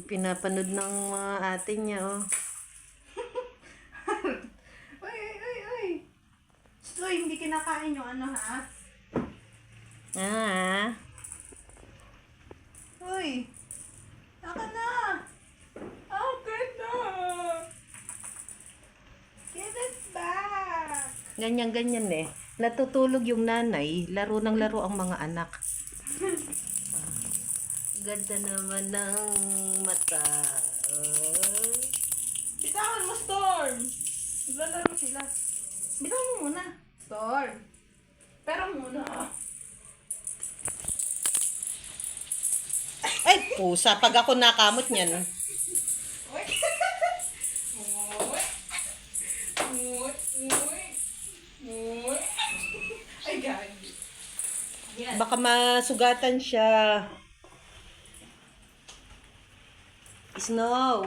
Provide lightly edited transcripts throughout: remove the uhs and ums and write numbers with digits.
Pinapanood ng mga ate niya, oh. Uy. Sloy, hindi kinakain yung ano, ha? Ah. Uy. Aka na. Aka na. Get it back. Ganyan-ganyan eh. Natutulog yung nanay, laro ng laro ang mga anak. Ganda naman ng mata. Bitawan mo, Storm. Naglalaro sila. Bitawan mo muna. Storm. Pero muna. Ay, pusa. Pag ako nakamot niyan. Uy. Uy. Ay, gagi. Yan. Baka masugatan siya. Snow.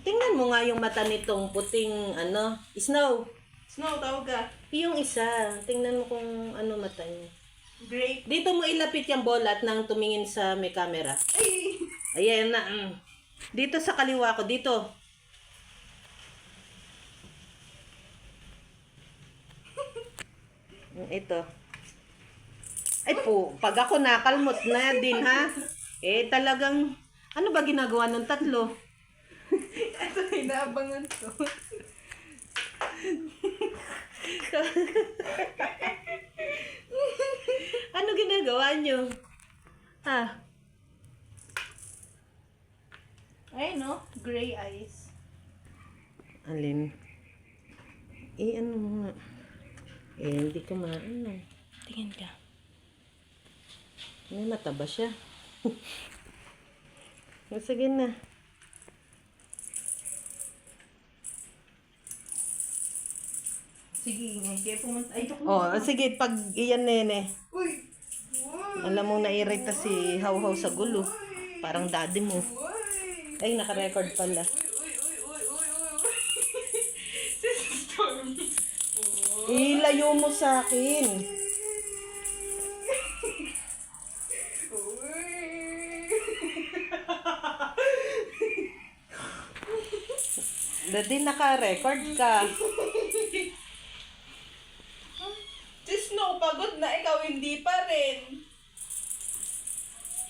Tingnan mo nga yung mata nitong puting ano. Snow. Snow, tawag ka. Yung isa. Tingnan mo kung ano mata niya. Grape. Dito mo ilapit yung bola at nang tumingin sa may camera. Ay. Ayan na. Dito sa kaliwa ko. Dito. Ito. Ay po, pag ako nakalmot na din ha. Eh talagang, ano ba ginagawa ng tatlo? Ito, inaabangan ko. Ano ginagawa nyo? Ha? Ay, no? Gray eyes. Alin? Eh, ano nga? Eh, hindi ko maano. Tingin ka. May mata ba siya? Sige na. Sige, kaya pumunta. Ay, ito Oh, sige, pag iyan nene. Uy! Alam mo, nairita si Hawhaw sa gulo. Parang daddy mo. Uy! Ay, naka-record pala. Uy! Storm! Ilayo mo sa akin. Daddy, naka-record ka. Si Snow, pagod na. Ikaw, hindi pa rin.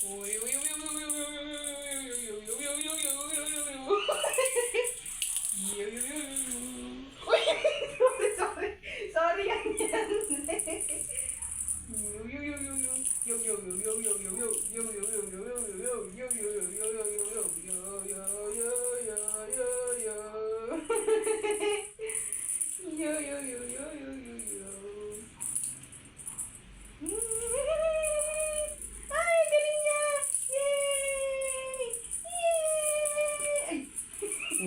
Uy! Sorry yan. Ay, galing niya! Yay! Yay!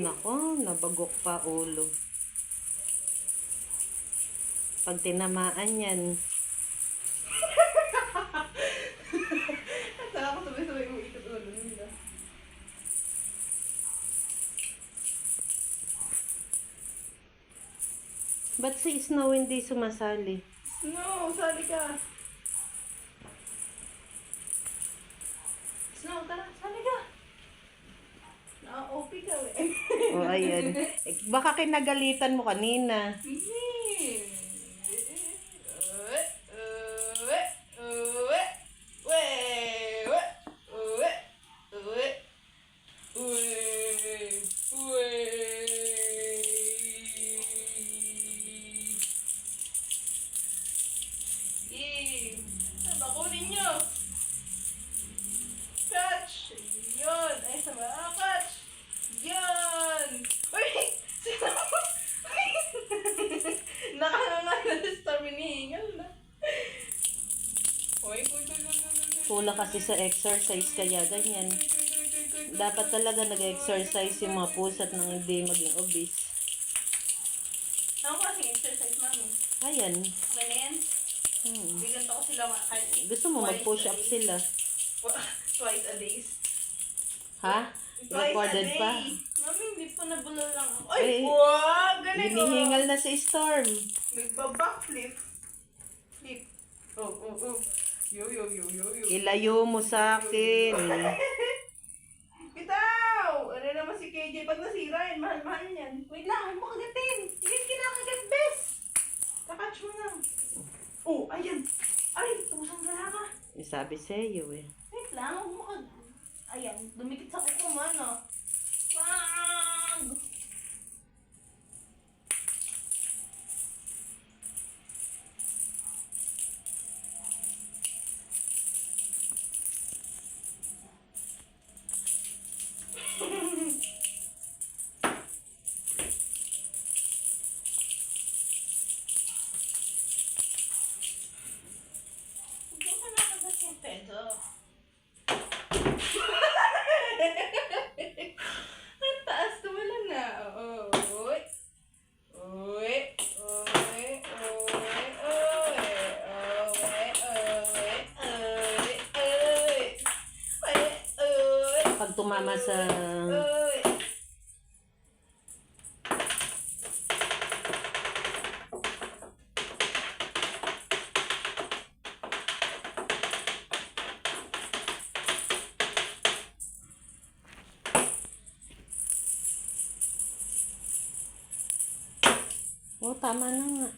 Nako, nabagok pa ulo. Pag tinamaan yan, Saan ako sabay-sabay mo ikot ulo nila? ba't si Snow hindi sumasali? Snow, sali ka. Snow, tara, sali ka. Na-OP ka eh. O, ayan. Eh, baka kinagalitan mo kanina. Bakunin nyo. Catch. Yun. Ay, sama. Catch. Yun. Uy! Nakanganga na sa minihingal na. Uy. Kulang kasi sa exercise kaya ganyan. Dapat talaga nag-exercise yung mga pusat nang hindi maging obese. Ano klaseng exercise, mami? Ayan. Okay na yan? Bigyan ko sila Gusto mo mag-push up sila? Twice a day. Ha? Recorded pa? Mami, hindi pa nabulol lang ako. Ay, Eh, wow! Galing oh! Hinihingal na si Storm. Nagba-backflip. Flip. Oh. Yo. Ilayo mo sa akin. sabi sa'yo eh. Wait lang, huwag mo ka... Ayan, dumikit sa kuko mo, ano? Wag! Huwag mo nakagat yung pedo. Ang taas, tumalan na. Uy. Uy. Uy. Uy. Uy. Uy. Uy. Uy. Uy. Uy. Pag tumama sa... Uy. Oh, tama na nga.